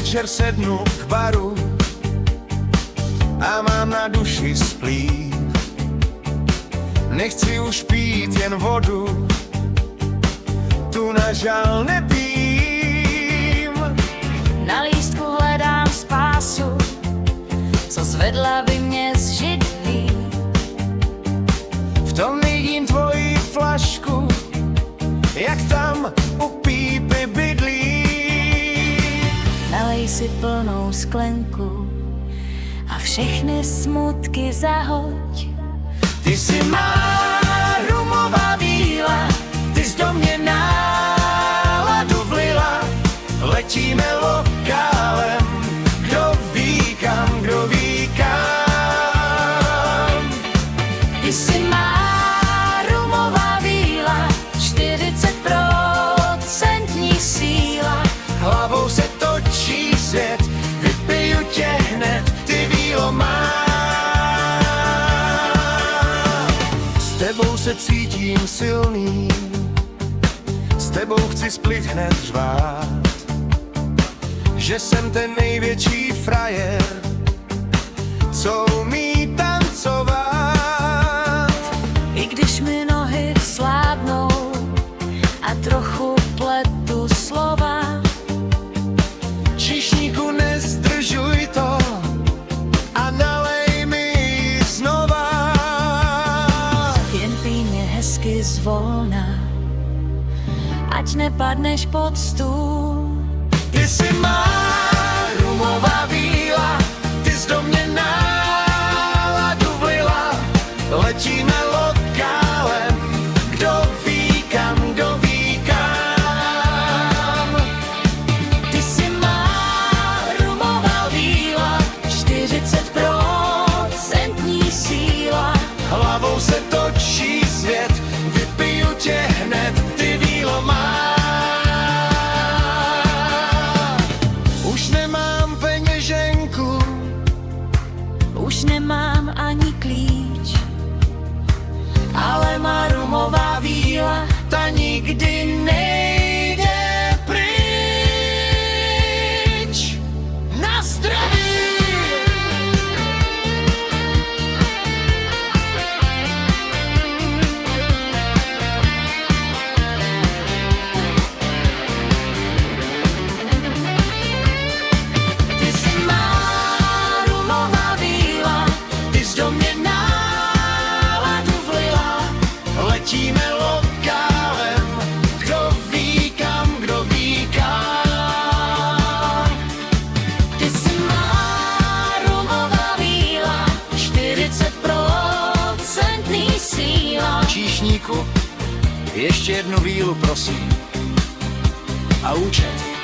večer sednu k baru a mám na duši splín. Nechci už pít jen vodu, tu na žal nepím. Na lístku hledám spásu, co zvedla by mě z židlí. V tom vidím tvoji flašku, jak tam u pípy bydlí. Nalej si plnou sklenku a všechny smutky zahoď. Ty jsi má rumová víla, ty jsi do mě náladu vlila. Letíme lokálem, kdo ví kam, kdo ví kam. Ty jsi má rumová víla, 40% síla. Hlavou se točí svět, vypiju tě hned, ty vílo mám. S tebou se cítím silný, s tebou chci split hned řvát, že jsem ten největší frajer, co umí tancovat. I když mi nohy slábnou a trochu pletu slova, Číšníku, nezdržuj to a nalej mi znova. jen pij mě hezky zvolna, ať nepadneš pod stůl. Ty jsi má rumová víla, ty jsi do mě náladu vlila. Letíme lokálem, kdo ví kam, kdo ví kam. Ty jsi má rumová víla, 40% síla. Hlavou se točí svět, vypiju tě hned, ty vílo má. Už nemám peněženku, Už nemám ani klíč, ale má rumová víla, ta nikdy nejde pryč. Na zdraví! ty jsi má rumová víla, Ty jsi do mě náladu vlila. Letíme lokálem, kdo ví kam, kdo ví kam. ty jsi má rumová víla, 40% síla. Číšníku, ještě jednu vílu, prosím. A účet.